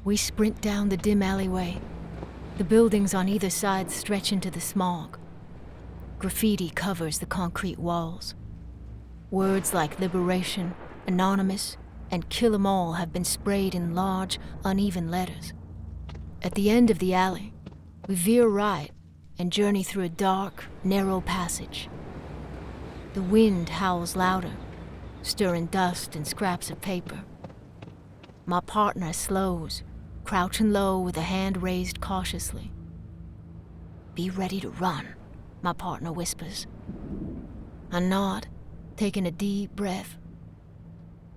We sprint down the dim alleyway. The buildings on either side stretch into the smog. Graffiti covers the concrete walls. Words like liberation, anonymous, and kill 'em all have been sprayed in large, uneven letters. At the end of the alley, we veer right and journey through a dark, narrow passage. The wind howls louder, stirring dust and scraps of paper. My partner slows, crouching low with a hand raised cautiously. "Be ready to run," my partner whispers. I nod, taking a deep breath.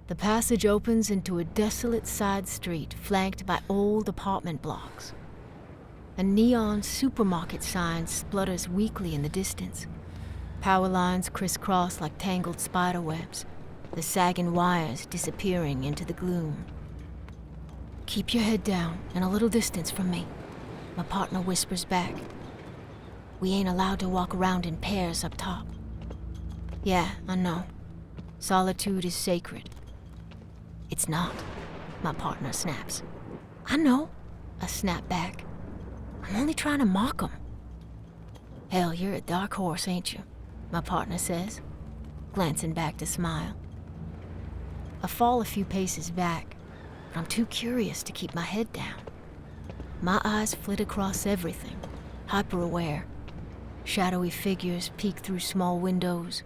The passage opens into a desolate side street flanked by old apartment blocks. A neon supermarket sign splutters weakly in the distance. Power lines crisscross like tangled spiderwebs, the sagging wires disappearing into the gloom. "Keep your head down and a little distance from me," my partner whispers back. "We ain't allowed to walk around in pairs up top." "Yeah, I know. Solitude is sacred." "It's not," my partner snaps. "I know," I snap back. "I'm only trying to mock 'em." "Hell, you're a dark horse, ain't you?" my partner says, glancing back to smile. I fall a few paces back, but I'm too curious to keep my head down. My eyes flit across everything, hyper-aware. Shadowy figures peek through small windows.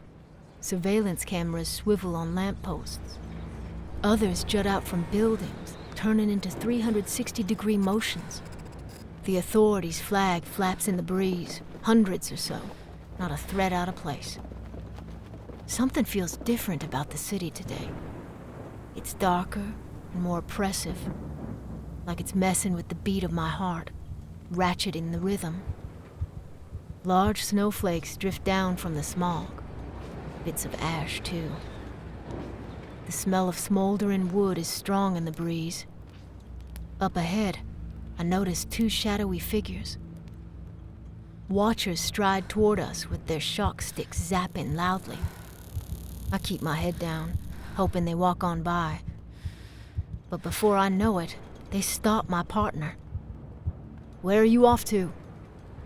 Surveillance cameras swivel on lampposts. Others jut out from buildings, turning into 360-degree motions. The authorities' flag flaps in the breeze, hundreds or so, not a thread out of place. Something feels different about the city today. It's darker and more oppressive, like it's messing with the beat of my heart, ratcheting the rhythm. Large snowflakes drift down from the smog, bits of ash too. The smell of smoldering wood is strong in the breeze. Up ahead, I notice two shadowy figures. Watchers stride toward us with their shock sticks zapping loudly. I keep my head down, hoping they walk on by. But before I know it, they stop my partner. "Where are you off to?"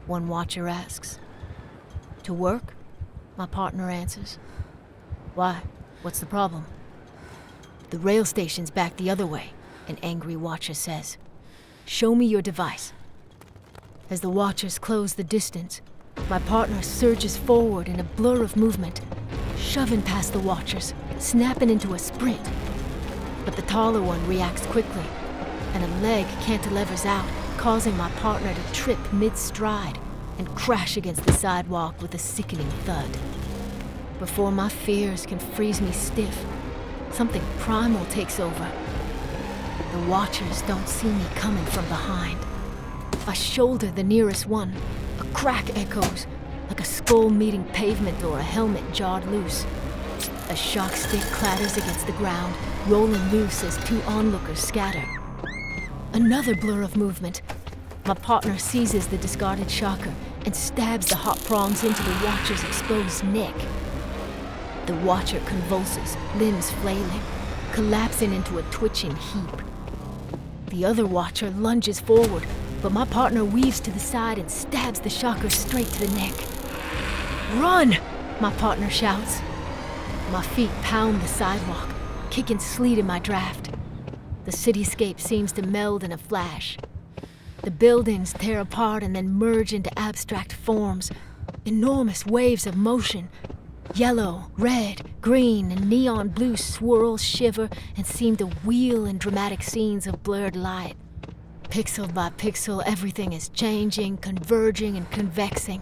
one watcher asks. "To work," my partner answers. "Why? What's the problem?" "The rail station's back the other way," an angry watcher says. "Show me your device." As the watchers close the distance, my partner surges forward in a blur of movement, shoving past the watchers, snapping into a sprint. But the taller one reacts quickly, and a leg cantilevers out, causing my partner to trip mid-stride and crash against the sidewalk with a sickening thud. Before my fears can freeze me stiff, something primal takes over. The watchers don't see me coming from behind. I shoulder the nearest one. A crack echoes, like a skull meeting pavement or a helmet jarred loose. A shock stick clatters against the ground, rolling loose as two onlookers scatter. Another blur of movement. My partner seizes the discarded shocker and stabs the hot prongs into the watcher's exposed neck. The watcher convulses, limbs flailing, collapsing into a twitching heap. The other watcher lunges forward, but my partner weaves to the side and stabs the shocker straight to the neck. "Run!" my partner shouts. My feet pound the sidewalk, kicking sleet in my draft. The cityscape seems to meld in a flash. The buildings tear apart and then merge into abstract forms, enormous waves of motion. Yellow, red, green, and neon blue swirl, shiver, and seem to wheel in dramatic scenes of blurred light. Pixel by pixel, everything is changing, converging, and convexing.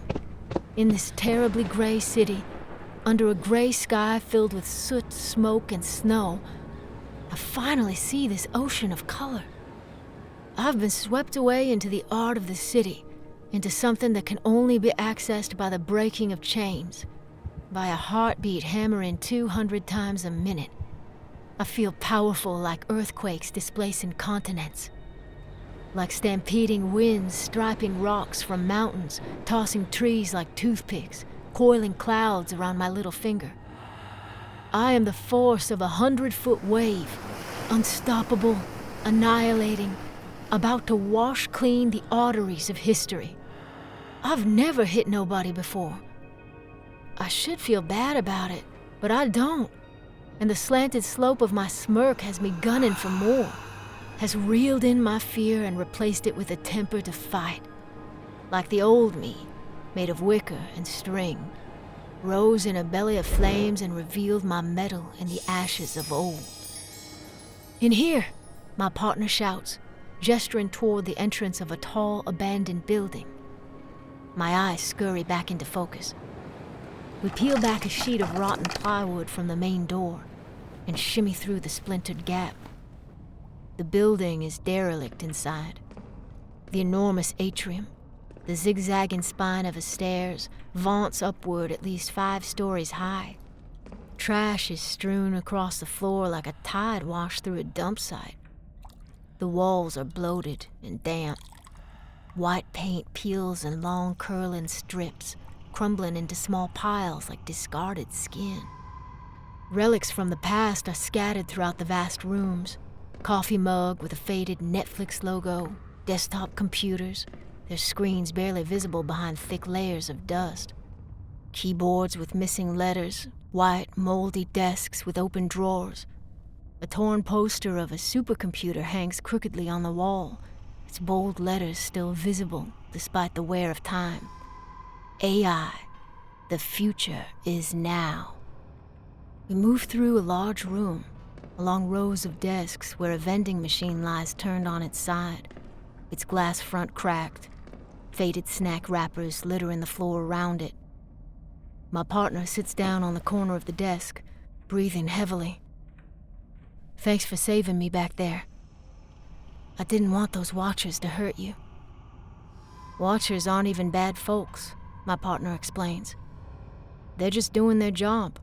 In this terribly gray city, under a gray sky filled with soot, smoke, and snow, I finally see this ocean of color. I've been swept away into the art of the city, into something that can only be accessed by the breaking of chains, by a heartbeat hammering 200 times a minute. I feel powerful like earthquakes displacing continents. Like stampeding winds striping rocks from mountains, tossing trees like toothpicks, coiling clouds around my little finger. I am the force of a 100-foot wave, unstoppable, annihilating, about to wash clean the arteries of history. I've never hit nobody before. I should feel bad about it, but I don't. And the slanted slope of my smirk has me gunning for more, has reeled in my fear and replaced it with a temper to fight. Like the old me, made of wicker and string, rose in a belly of flames and revealed my mettle in the ashes of old. In here, my partner shouts, gesturing toward the entrance of a tall, abandoned building. My eyes scurry back into focus. We peel back a sheet of rotten plywood from the main door and shimmy through the splintered gap. The building is derelict inside. The enormous atrium, the zigzagging spine of a stairs, vaunts upward at least 5 stories high. Trash is strewn across the floor like a tide washed through a dump site. The walls are bloated and damp. White paint peels in long curling strips, crumbling into small piles like discarded skin. Relics from the past are scattered throughout the vast rooms. Coffee mug with a faded Netflix logo, desktop computers, their screens barely visible behind thick layers of dust. Keyboards with missing letters, white, moldy desks with open drawers. A torn poster of a supercomputer hangs crookedly on the wall, its bold letters still visible despite the wear of time. AI, the future is now. We move through a large room, along rows of desks where a vending machine lies turned on its side, its glass front cracked, faded snack wrappers littering the floor around it. My partner sits down on the corner of the desk, breathing heavily. Thanks for saving me back there. I didn't want those Watchers to hurt you. Watchers aren't even bad folks, my partner explains. They're just doing their job.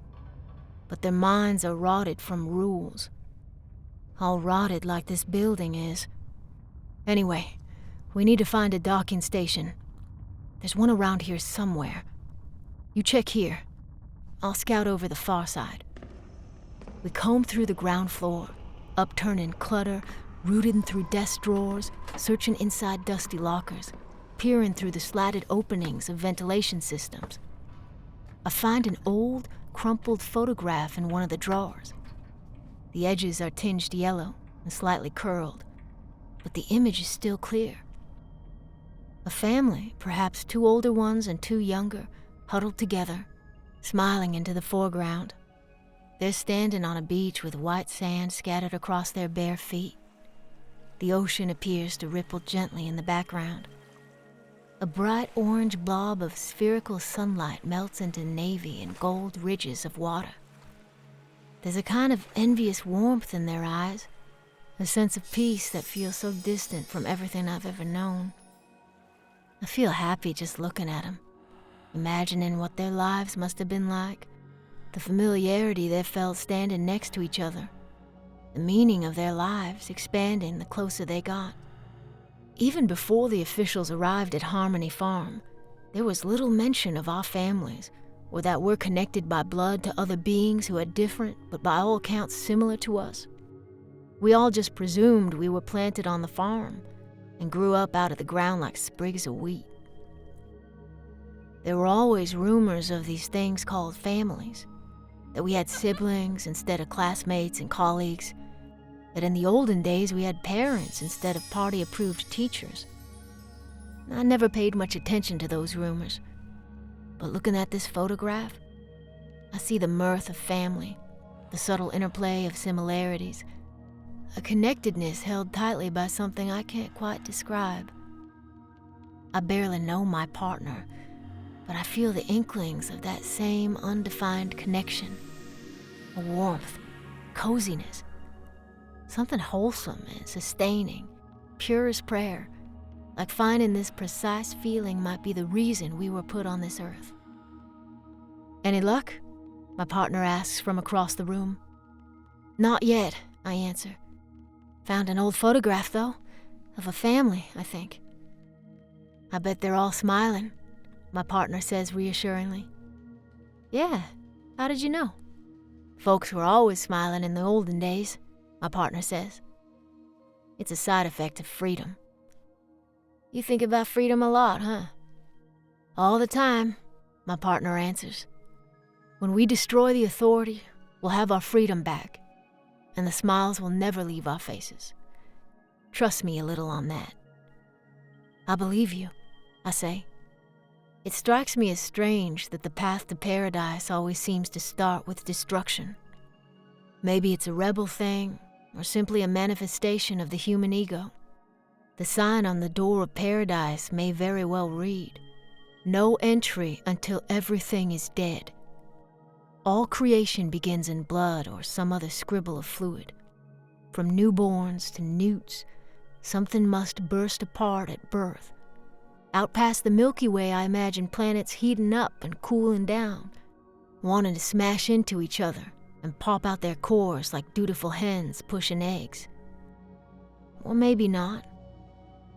But their minds are rotted from rules. All rotted like this building is. Anyway, we need to find a docking station. There's one around here somewhere. You check here. I'll scout over the far side. We comb through the ground floor, upturning clutter, rooting through desk drawers, searching inside dusty lockers, peering through the slatted openings of ventilation systems. I find an old, crumpled photograph in one of the drawers. The edges are tinged yellow and slightly curled, but the image is still clear. A family, perhaps 2 older ones and 2 younger, huddled together, smiling into the foreground. They're standing on a beach with white sand scattered across their bare feet. The ocean appears to ripple gently in the background. A bright orange blob of spherical sunlight melts into navy and gold ridges of water. There's a kind of envious warmth in their eyes, a sense of peace that feels so distant from everything I've ever known. I feel happy just looking at them, imagining what their lives must have been like, the familiarity they felt standing next to each other, the meaning of their lives expanding the closer they got. Even before the officials arrived at Harmony Farm, there was little mention of our families, or that we're connected by blood to other beings who are different, but by all accounts similar to us. We all just presumed we were planted on the farm and grew up out of the ground like sprigs of wheat. There were always rumors of these things called families, that we had siblings instead of classmates and colleagues, that in the olden days we had parents instead of party-approved teachers. I never paid much attention to those rumors, but looking at this photograph, I see the mirth of family, the subtle interplay of similarities, a connectedness held tightly by something I can't quite describe. I barely know my partner, but I feel the inklings of that same undefined connection, a warmth, coziness, something wholesome and sustaining, pure as prayer, like finding this precise feeling might be the reason we were put on this earth. Any luck? My partner asks from across the room. Not yet, I answer. Found an old photograph, though, of a family, I think. I bet they're all smiling, my partner says reassuringly. Yeah, how did you know? Folks were always smiling in the olden days, my partner says. It's a side effect of freedom. You think about freedom a lot, huh? All the time, my partner answers. When we destroy the authority, we'll have our freedom back, and the smiles will never leave our faces. Trust me a little on that. I believe you, I say. It strikes me as strange that the path to paradise always seems to start with destruction. Maybe it's a rebel thing, or simply a manifestation of the human ego. The sign on the door of paradise may very well read, "No entry until everything is dead." All creation begins in blood or some other scribble of fluid. From newborns to newts, something must burst apart at birth. Out past the Milky Way, I imagine planets heating up and cooling down, wanting to smash into each other and pop out their cores like dutiful hens pushing eggs. Or maybe not.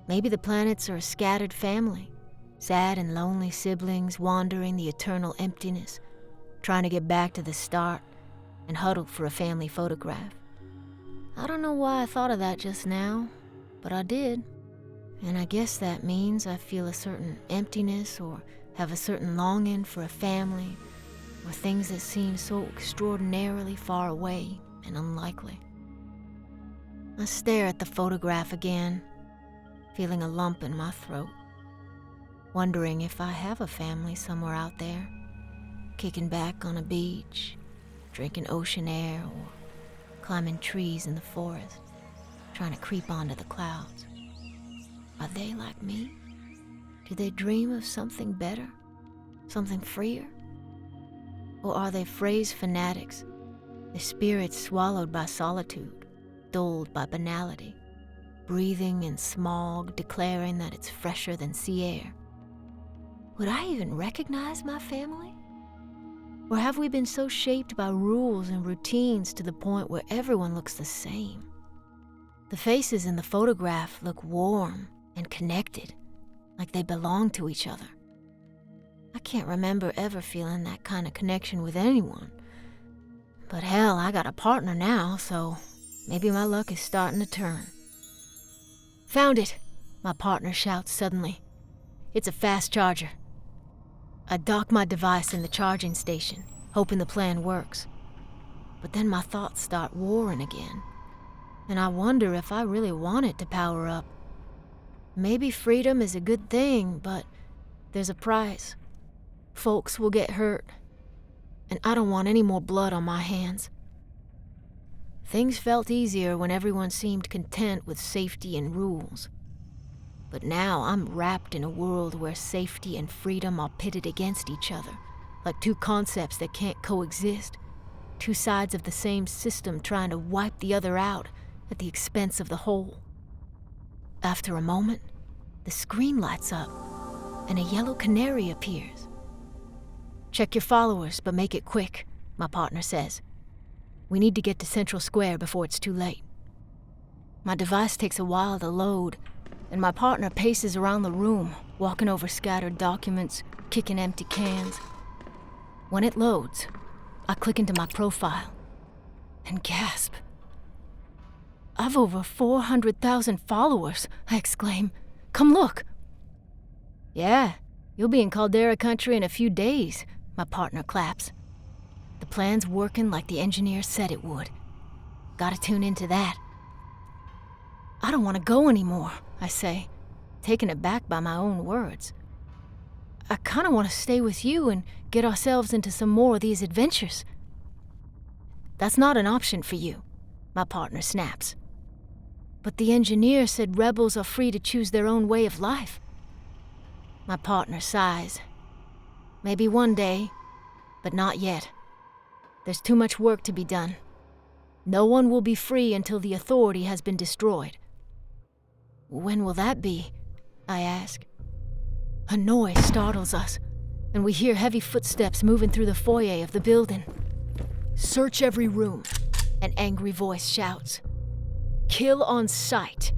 Maybe the planets are a scattered family, sad and lonely siblings wandering the eternal emptiness, trying to get back to the start and huddled for a family photograph. I don't know why I thought of that just now, but I did. And I guess that means I feel a certain emptiness or have a certain longing for a family or things that seem so extraordinarily far away and unlikely. I stare at the photograph again, feeling a lump in my throat, wondering if I have a family somewhere out there, kicking back on a beach, drinking ocean air, or climbing trees in the forest, trying to creep onto the clouds. Are they like me? Do they dream of something better? Something freer? Or are they phrase fanatics, their spirits swallowed by solitude, dulled by banality, breathing in smog, declaring that it's fresher than sea air? Would I even recognize my family? Or have we been so shaped by rules and routines to the point where everyone looks the same? The faces in the photograph look warm and connected, like they belong to each other. I can't remember ever feeling that kind of connection with anyone. But hell, I got a partner now, so maybe my luck is starting to turn. Found it, my partner shouts suddenly. It's a fast charger. I dock my device in the charging station, hoping the plan works. But then my thoughts start warring again, and I wonder if I really want it to power up. Maybe freedom is a good thing, but there's a price. Folks will get hurt, and I don't want any more blood on my hands. Things felt easier when everyone seemed content with safety and rules. But now I'm wrapped in a world where safety and freedom are pitted against each other, like two concepts that can't coexist, two sides of the same system trying to wipe the other out at the expense of the whole. After a moment, the screen lights up, and a yellow canary appears. "Check your followers, but make it quick," my partner says. "We need to get to Central Square before it's too late." My device takes a while to load, and my partner paces around the room, walking over scattered documents, kicking empty cans. When it loads, I click into my profile and gasp. "I've over 400,000 followers," I exclaim. "Come look." "Yeah, you'll be in Caldera Country in a few days," my partner claps. "The plan's working like the engineer said it would. Gotta tune into that." "I don't want to go anymore," I say, taken aback by my own words. "I kind of want to stay with you and get ourselves into some more of these adventures." "That's not an option for you," my partner snaps. "But the engineer said rebels are free to choose their own way of life." My partner sighs. "Maybe one day, but not yet. There's too much work to be done. No one will be free until the authority has been destroyed." "When will that be?" I ask. A noise startles us, and we hear heavy footsteps moving through the foyer of the building. "Search every room," an angry voice shouts. "Kill on sight."